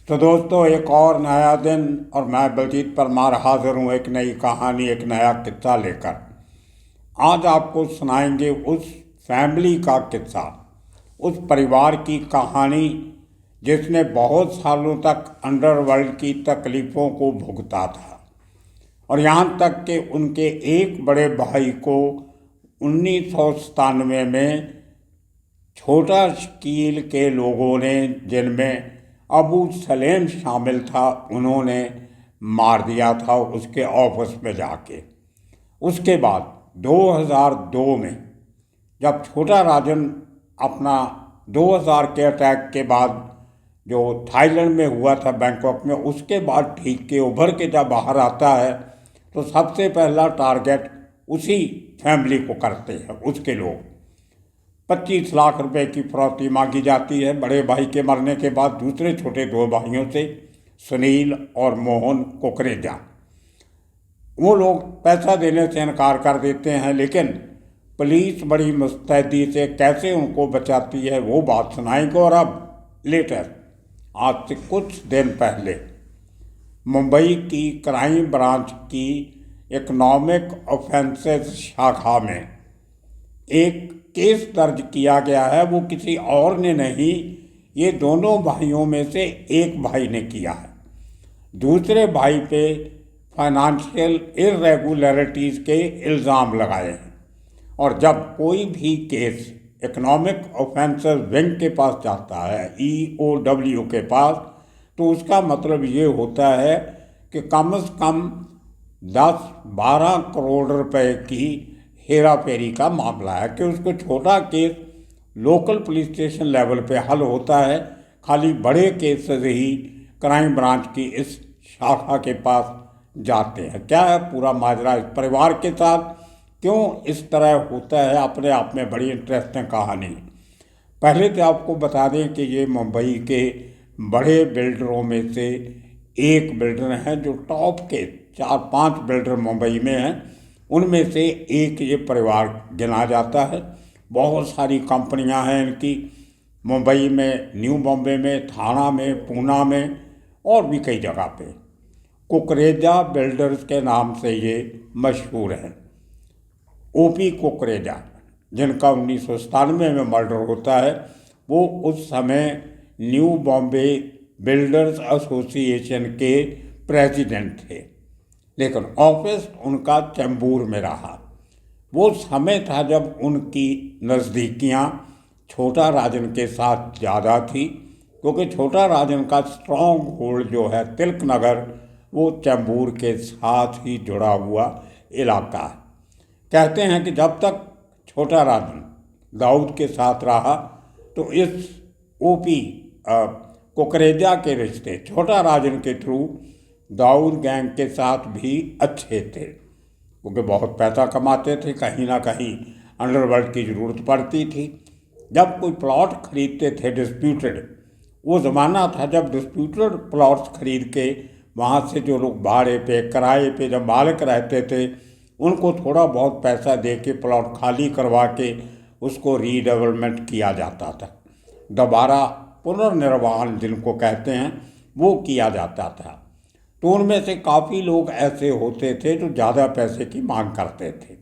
तो दोस्तों, एक और नया दिन और मैं बलजीत परमार हाजिर हूँ एक नई कहानी, एक नया किस्सा लेकर। आज आपको सुनाएंगे उस फैमिली का किस्सा, उस परिवार की कहानी जिसने बहुत सालों तक अंडरवर्ल्ड की तकलीफ़ों को भुगता था। और यहाँ तक कि उनके एक बड़े भाई को 1997 में छोटा शकील के लोगों ने, जिनमें अबू सलेम शामिल था, उन्होंने मार दिया था उसके ऑफिस में जाके। उसके बाद 2002 में जब छोटा राजन अपना 2000 के अटैक के बाद जो थाईलैंड में हुआ था, बैंकॉक में, उसके बाद ठीक के उभर के जब बाहर आता है तो सबसे पहला टारगेट उसी फैमिली को करते हैं। उसके लोग 25 लाख रुपए की फिरौती मांगी जाती है बड़े भाई के मरने के बाद दूसरे छोटे दो भाइयों से, सुनील और मोहन कुकरेजा। वो लोग पैसा देने से इनकार कर देते हैं, लेकिन पुलिस बड़ी मुस्तैदी से कैसे उनको बचाती है वो बात सुनाएंगे। और अब लेटेस्ट, आज से कुछ दिन पहले मुंबई की क्राइम ब्रांच की इकोनॉमिक ऑफेंसेस शाखा में एक केस दर्ज किया गया है। वो किसी और ने नहीं, ये दोनों भाइयों में से एक भाई ने किया है। दूसरे भाई पे फाइनेंशियल इरेगुलरिटीज़ के इल्ज़ाम लगाए हैं। और जब कोई भी केस इकोनॉमिक ऑफेंसेस विंग के पास जाता है, EOW के पास, तो उसका मतलब ये होता है कि कम से कम 10-12 करोड़ रुपए की हेरा फेरी का मामला है, कि उसको छोटा case local police station level पे हल होता है। खाली बड़े केसेस ही क्राइम ब्रांच की इस शाखा के पास जाते हैं। क्या है पूरा माजरा इस परिवार के साथ, क्यों इस तरह होता है, अपने आप में बड़ी इंटरेस्टिंग कहानी। पहले तो आपको बता दें कि ये मुंबई के बड़े बिल्डरों में से एक बिल्डर हैं, जो टॉप के 4-5 बिल्डर मुंबई में हैं, उनमें से एक ये परिवार गिना जाता है। बहुत सारी कंपनियां हैं इनकी, मुंबई में, न्यू बॉम्बे में, थाना में, पूना में और भी कई जगह पे। कुकरेजा बिल्डर्स के नाम से ये मशहूर हैं। OP कुकरेजा, जिनका 1997 में मर्डर होता है, वो उस समय न्यू बॉम्बे बिल्डर्स एसोसिएशन के प्रेसिडेंट थे, लेकिन ऑफिस उनका चैम्बूर में रहा। वो समय था जब उनकी नज़दीकियाँ छोटा राजन के साथ ज़्यादा थी, क्योंकि छोटा राजन का स्ट्रॉन्ग होल्ड जो है तिलक नगर, वो चैम्बूर के साथ ही जुड़ा हुआ इलाका है। कहते हैं कि जब तक छोटा राजन दाऊद के साथ रहा तो इस OP कुकरेजा के रिश्ते छोटा राजन के थ्रू दाऊद गैंग के साथ भी अच्छे थे, क्योंकि बहुत पैसा कमाते थे, कहीं ना कहीं अंडरवर्ल्ड की ज़रूरत पड़ती थी। जब कोई प्लॉट खरीदते थे डिस्प्यूटेड, वो ज़माना था जब डिस्प्यूटेड प्लॉट्स खरीद के वहाँ से जो लोग भाड़े पे, किराए पे जब मालिक रहते थे, उनको थोड़ा बहुत पैसा दे के प्लॉट खाली करवा के उसको रीडेवलपमेंट किया जाता था, दोबारा पुनर्निर्माण जिनको कहते हैं, वो किया जाता था। तो उनमें से काफ़ी लोग ऐसे होते थे जो ज़्यादा पैसे की मांग करते थे।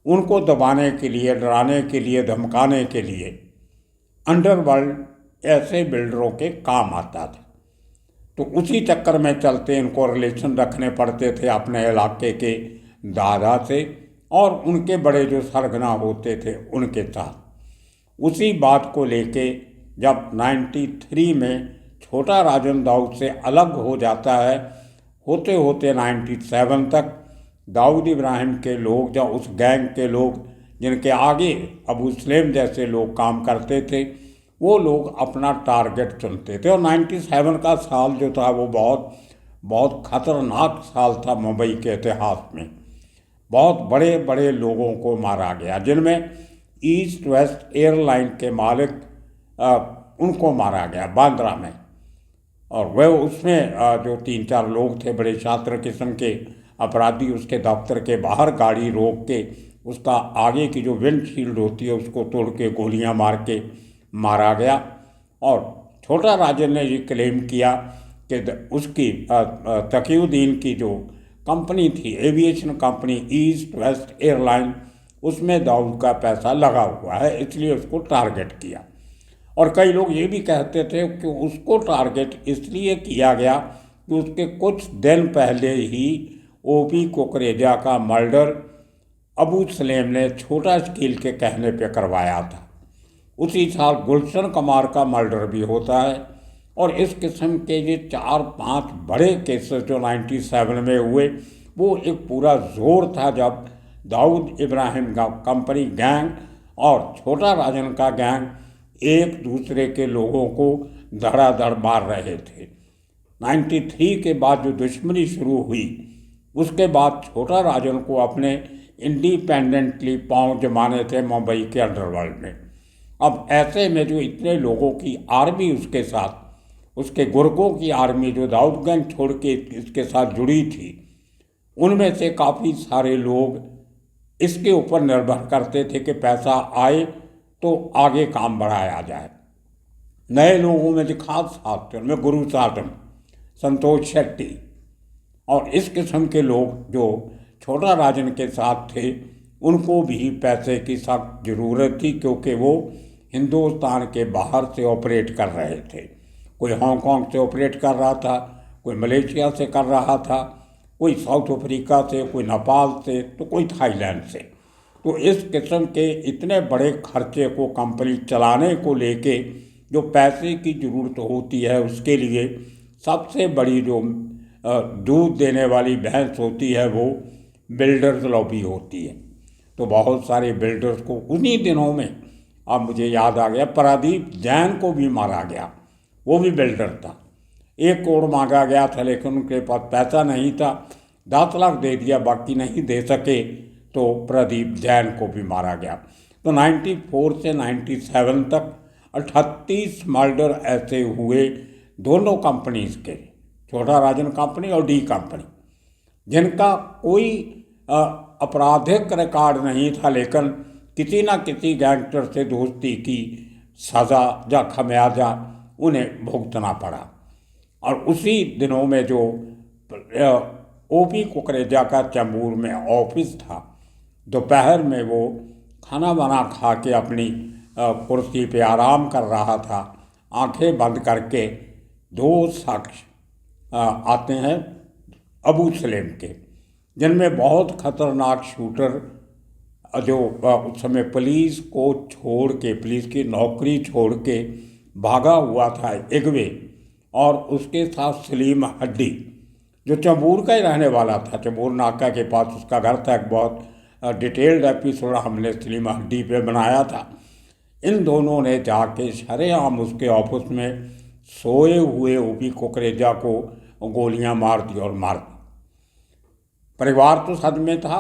उनको दबाने के लिए, डराने के लिए, धमकाने के लिए अंडरवर्ल्ड ऐसे बिल्डरों के काम आता था। तो उसी चक्कर में चलते इनको रिलेशन रखने पड़ते थे अपने इलाके के दादा से और उनके बड़े जो सरगना होते थे उनके साथ। उसी बात को लेके जब 93 में छोटा राजन दाऊद से अलग हो जाता है, होते होते 97 तक दाऊद इब्राहिम के लोग या उस गैंग के लोग जिनके आगे अबू सलेम जैसे लोग काम करते थे, वो लोग अपना टारगेट चुनते थे। और 97 का साल जो था वो बहुत बहुत खतरनाक साल था मुंबई के इतिहास में। बहुत बड़े बड़े लोगों को मारा गया, जिनमें ईस्ट वेस्ट एयरलाइन के मालिक उनको मारा गया बांद्रा में। और वह उसमें जो 3-4 लोग थे बड़े छात्र किस्म के अपराधी, उसके दफ्तर के बाहर गाड़ी रोक के उसका आगे की जो विंडशील्ड होती है उसको तोड़ के गोलियां मार के मारा गया। और छोटा राजन ने ये क्लेम किया कि उसकी तकीउद्दीन की जो कंपनी थी, aviation company east west airline, उसमें दाऊद का पैसा लगा हुआ है, इसलिए उसको टारगेट किया। और कई लोग ये भी कहते थे कि उसको टारगेट इसलिए किया गया कि उसके कुछ दिन पहले ही ओपी कुकरेजा का मर्डर अबू सलेम ने छोटा शकील के कहने पे करवाया था। उसी साल गुलशन कुमार का मर्डर भी होता है। और इस किस्म के ये 4-5 बड़े केसेस जो 97 में हुए, वो एक पूरा जोर था जब दाऊद इब्राहिम का कंपनी गैंग और छोटा राजन का गैंग एक दूसरे के लोगों को धड़ाधड़ मार रहे थे। 93 के बाद जो दुश्मनी शुरू हुई, उसके बाद छोटा राजन को अपने इंडिपेंडेंटली पांव जमाने थे मुंबई के अंडरवर्ल्ड में। अब ऐसे में जो इतने लोगों की आर्मी उसके साथ, उसके गुर्गों की आर्मी जो दाऊद गैंग छोड़ के इसके साथ जुड़ी थी, उनमें से काफ़ी सारे लोग इसके ऊपर निर्भर करते थे कि पैसा आए तो आगे काम बढ़ाया जाए। नए लोगों में जो खास साथ थे उनमें गुरु साटम, संतोष शेट्टी और इस किस्म के लोग जो छोटा राजन के साथ थे, उनको भी पैसे की सख्त ज़रूरत थी, क्योंकि वो हिंदुस्तान के बाहर से ऑपरेट कर रहे थे। कोई हांगकांग से ऑपरेट कर रहा था, कोई मलेशिया से कर रहा था, कोई साउथ अफ्रीका से, कोई नेपाल से, तो कोई थाईलैंड से। तो इस किस्म के इतने बड़े खर्चे को कंपनी चलाने को लेके जो पैसे की ज़रूरत होती है, उसके लिए सबसे बड़ी जो दूध देने वाली भैंस होती है वो बिल्डर्स लॉबी होती है। तो बहुत सारे बिल्डर्स को उन्हीं दिनों में, अब मुझे याद आ गया, प्रदीप जैन को भी मारा गया, वो भी बिल्डर था। 1 करोड़ मांगा गया था, लेकिन उनके पास पैसा नहीं था, 10 लाख दे दिया, बाकी नहीं दे सके, तो प्रदीप जैन को भी मारा गया। तो 94 से 97 तक 38 मर्डर ऐसे हुए दोनों कंपनीज के, छोटा राजन कंपनी और डी कंपनी, जिनका कोई आपराधिक रिकॉर्ड नहीं था, लेकिन किसी न किसी गैंगस्टर से दोस्ती की सज़ा या खमियाजा उन्हें भुगतना पड़ा। और उसी दिनों में जो ओपी कुकरेजा का चैम्बूर में ऑफिस था, दोपहर में वो खाना बना खा के अपनी कुर्सी पे आराम कर रहा था, आंखें बंद करके 2 शख्स आते हैं अबू सलेम के, जिनमें बहुत खतरनाक शूटर जो उस समय पुलिस को छोड़ के, पुलिस की नौकरी छोड़ के भागा हुआ था इगवे, और उसके साथ सलीम हड्डी जो चंबूर का ही रहने वाला था, चंबूर नाका के पास उसका घर था। एक बहुत डिटेल्ड एपिसोड हमने सलीम हड्डी पे बनाया था। इन दोनों ने जाके शरेआम उसके ऑफिस में सोए हुए ओपी कुकरेजा को गोलियां मार दी और मार दी। परिवार तो सदमे था,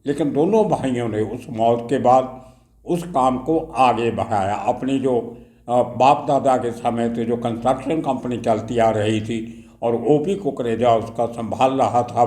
लेकिन दोनों भाइयों ने उस मौत के बाद उस काम को आगे बढ़ाया। अपनी जो बाप दादा के समय से जो कंस्ट्रक्शन कंपनी चलती आ रही थी और ओपी कुकरेजा उसका संभाल रहा था,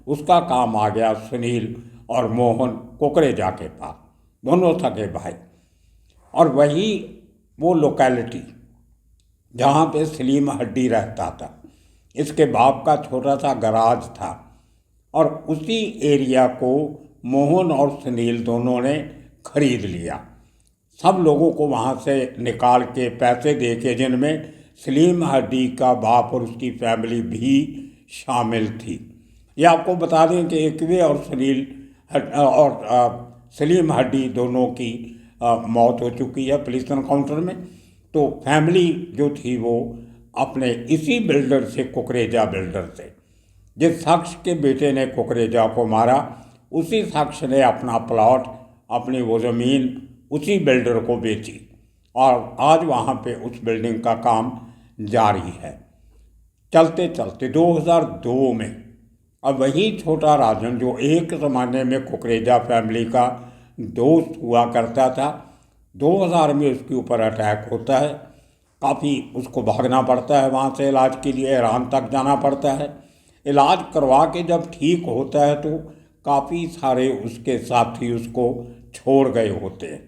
उसका काम आ गया सुनील और मोहन कुकरेजा के पास, दोनों सगे भाई। और वही वो लोकेलिटी जहाँ पे सलीम हड्डी रहता था, इसके बाप का छोटा सा गराज था, और उसी एरिया को मोहन और सुनील दोनों ने खरीद लिया। सब लोगों को वहाँ से निकाल के पैसे दे के, जिनमें सलीम हड्डी का बाप और उसकी फैमिली भी शामिल थी। ये आपको बता दें कि एकवे और सलीम हड्डी दोनों की मौत हो चुकी है पुलिस एनकाउंटर में। तो फैमिली जो थी वो अपने इसी बिल्डर से, कुकरेजा बिल्डर से, जिस शख्स के बेटे ने कुकरेजा को मारा, उसी शख्स ने अपना प्लॉट, अपनी वो ज़मीन उसी बिल्डर को बेची, और आज वहाँ पे उस बिल्डिंग का काम जारी है। चलते चलते 2002 में अब वही छोटा राजन जो एक ज़माने में कुकरेजा फैमिली का दोस्त हुआ करता था, 2000 में उसके ऊपर अटैक होता है। काफ़ी उसको भागना पड़ता है वहाँ से इलाज के लिए, ईरान तक जाना पड़ता है। इलाज करवा के जब ठीक होता है तो काफ़ी सारे उसके साथी उसको छोड़ गए होते हैं,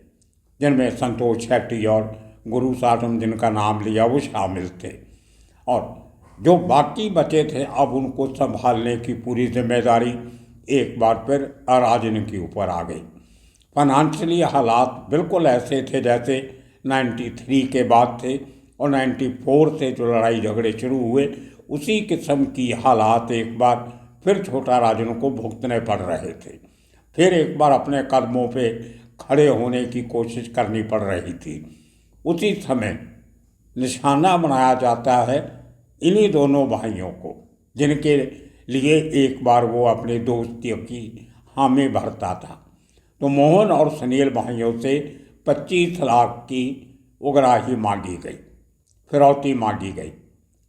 जिनमें संतोष शेट्टी और गुरु साटम, जिनका नाम लिया, वो शामिल थे। और जो बाकी बचे थे अब उनको संभालने की पूरी जिम्मेदारी एक बार फिर अराजन के ऊपर आ गई। फाइनेंशियली हालात बिल्कुल ऐसे थे जैसे 93 के बाद थे और 94 से जो लड़ाई झगड़े शुरू हुए उसी किस्म की हालात एक बार फिर छोटा राजन को भुगतने पड़ रहे थे। फिर एक बार अपने कदमों पे खड़े होने की कोशिश करनी पड़ रही थी। उसी समय निशाना बनाया जाता है इन्हीं दोनों भाइयों को, जिनके लिए एक बार वो अपनी दोस्तियों की हामी भरता था। तो मोहन और सुनील भाइयों से 25 लाख की उगराही मांगी गई, फिरौती मांगी गई।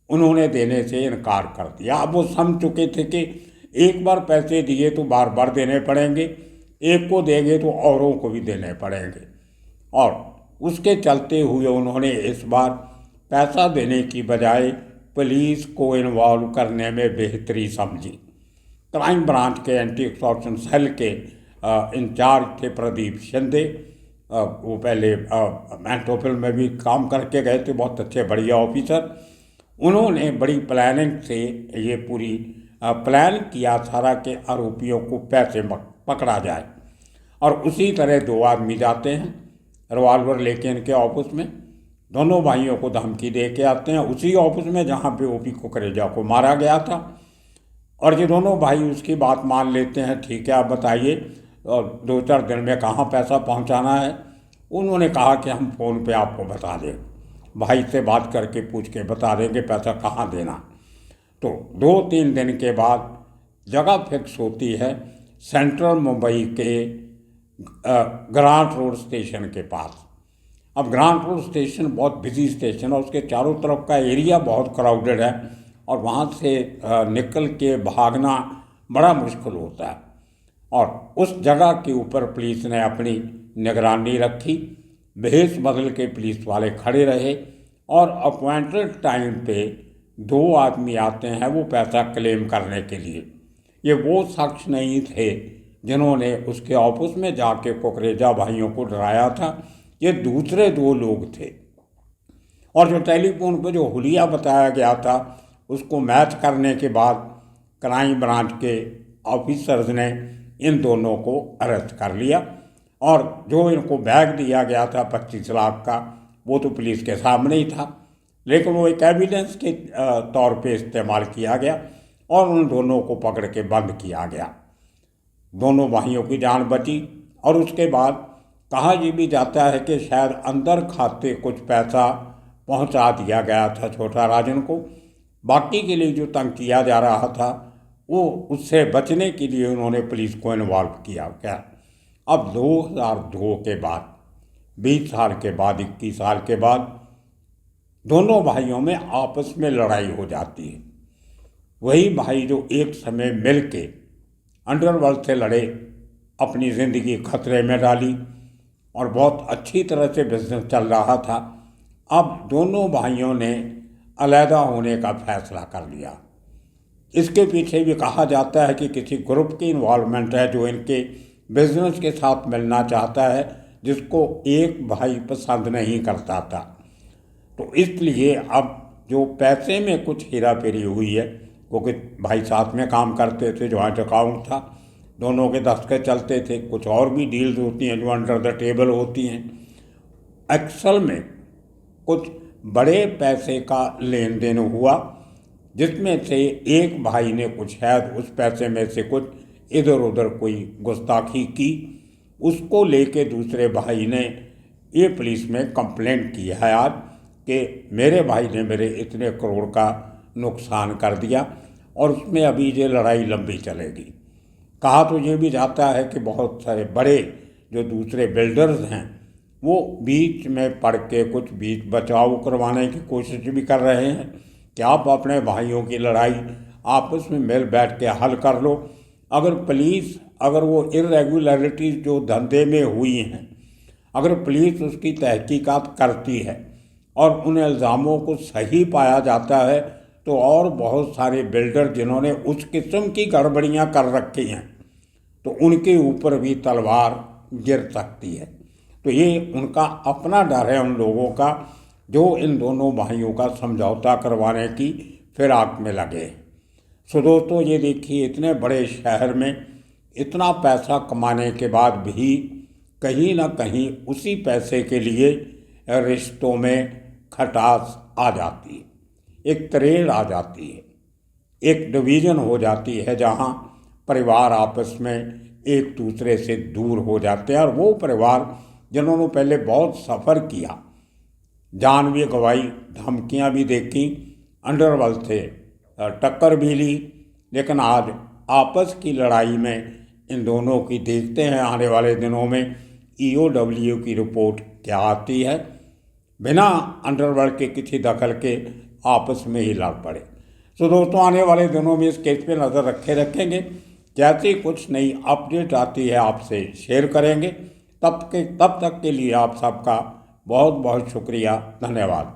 उन्होंने देने से इनकार कर दिया। अब वो समझ चुके थे कि एक बार पैसे दिए तो बार बार देने पड़ेंगे, एक को देंगे तो औरों को भी देने पड़ेंगे, और उसके चलते हुए उन्होंने इस बार पैसा देने की बजाय पुलिस को इन्वॉल्व करने में बेहतरी समझी। क्राइम ब्रांच के एंटी एक्सटॉर्शन सेल के इंचार्ज थे प्रदीप शिंदे। वो पहले मैंटोफिल में भी काम करके गए थे, बहुत अच्छे बढ़िया ऑफिसर। उन्होंने बड़ी प्लानिंग से ये पूरी प्लान किया सारा के आरोपियों को पैसे पकड़ा जाए। और उसी तरह दो आदमी जाते हैं रिवाल्वर लेके इनके ऑफिस में, दोनों भाइयों को धमकी दे के आते हैं उसी ऑफिस में जहाँ पे ओपी कुकरेजा को मारा गया था। और ये दोनों भाई उसकी बात मान लेते हैं, ठीक है आप बताइए और 2-4 दिन में कहाँ पैसा पहुँचाना है। उन्होंने कहा कि हम फ़ोन पे आपको बता दें, भाई से बात करके पूछ के बता देंगे पैसा कहाँ देना। तो 2-3 दिन के बाद जगह फिक्स होती है सेंट्रल मुंबई के ग्रांट रोड स्टेशन के पास। अब ग्रांट रोड स्टेशन बहुत बिजी स्टेशन है, उसके चारों तरफ का एरिया बहुत क्राउडेड है और वहाँ से निकल के भागना बड़ा मुश्किल होता है। और उस जगह के ऊपर पुलिस ने अपनी निगरानी रखी, भेष बदल के पुलिस वाले खड़े रहे और अपॉइंटेड टाइम पे 2 आदमी आते हैं वो पैसा क्लेम करने के लिए। ये वो शख्स नहीं थे जिन्होंने उसके ऑफिस में जाके कुकरेजा भाइयों को डराया था, ये दूसरे 2 लोग थे। और जो टेलीफोन पर जो हुलिया बताया गया था उसको मैच करने के बाद क्राइम ब्रांच के ऑफिसर्स ने इन दोनों को अरेस्ट कर लिया। और जो इनको बैग दिया गया था 25 लाख का वो तो पुलिस के सामने ही था, लेकिन वो एक एविडेंस के तौर पे इस्तेमाल किया गया और उन दोनों को पकड़ के बंद किया गया। दोनों भाइयों की जान बची। और उसके बाद कहा यह भी जाता है कि शायद अंदर खाते कुछ पैसा पहुंचा दिया गया था छोटा राजन को। बाकी के लिए जो तंग किया जा रहा था वो उससे बचने के लिए उन्होंने पुलिस को इन्वॉल्व किया गया। अब 2002 के बाद 20 साल के बाद 21 साल के बाद दोनों भाइयों में आपस में लड़ाई हो जाती है। वही भाई जो एक समय मिल के अंडरवर्ल्ड से लड़े, अपनी ज़िंदगी खतरे में डाली और बहुत अच्छी तरह से बिजनेस चल रहा था, अब दोनों भाइयों ने अलहदा होने का फैसला कर लिया। इसके पीछे भी कहा जाता है कि किसी ग्रुप की इन्वॉल्वमेंट है जो इनके बिजनेस के साथ मिलना चाहता है, जिसको एक भाई पसंद नहीं करता था। तो इसलिए अब जो पैसे में कुछ हेरा फेरी हुई है, क्योंकि भाई साथ में काम करते थे, जॉइंट अकाउंट था, दोनों के दस्तखत चलते थे, कुछ और भी डील्स होती हैं जो अंडर द टेबल होती हैं। एक्सल में कुछ बड़े पैसे का लेन देन हुआ जिसमें से एक भाई ने कुछ शायद उस पैसे में से कुछ इधर उधर कोई गुस्ताखी की, उसको लेके दूसरे भाई ने ये पुलिस में कंप्लेंट की है आज कि मेरे भाई ने मेरे इतने करोड़ का नुकसान कर दिया और उसमें अभी ये लड़ाई लंबी चलेगी। कहा तो ये भी जाता है कि बहुत सारे बड़े जो दूसरे बिल्डर्स हैं वो बीच में पड़ के कुछ बीच बचाव करवाने की कोशिश भी कर रहे हैं कि आप अपने भाइयों की लड़ाई आपस में मिल बैठ के हल कर लो। अगर वो इरेगुलरिटीज़ जो धंधे में हुई हैं, अगर पुलिस उसकी तहकीकात करती है और उन इल्ज़ामों को सही पाया जाता है तो और बहुत सारे बिल्डर जिन्होंने उस किस्म की गड़बड़ियाँ कर रखी हैं तो उनके ऊपर भी तलवार गिर सकती है। तो ये उनका अपना डर है उन लोगों का जो इन दोनों भाइयों का समझौता करवाने की फिराक में लगे। सो दोस्तों, ये देखिए, इतने बड़े शहर में इतना पैसा कमाने के बाद भी कहीं ना कहीं उसी पैसे के लिए रिश्तों में खटास आ जाती है, एक तरेड़ आ जाती है, एक डिवीज़न हो जाती है, जहाँ परिवार आपस में एक दूसरे से दूर हो जाते हैं। और वो परिवार जिन्होंने पहले बहुत सफ़र किया, जान भी गंवाई, धमकियां भी देखी, अंडरवर्ल्ड थे, टक्कर भी ली, लेकिन आज आपस की लड़ाई में इन दोनों की देखते हैं आने वाले दिनों में ईओडब्ल्यू की रिपोर्ट क्या आती है। बिना अंडरवर्ल्ड के किसी दखल के आपस में ही लड़ पड़े। तो दोस्तों, आने वाले दिनों में इस केस पे नज़र रखेंगे। जैसे कुछ नई अपडेट आती है आपसे शेयर करेंगे। तब तक के लिए आप सबका बहुत बहुत शुक्रिया, धन्यवाद।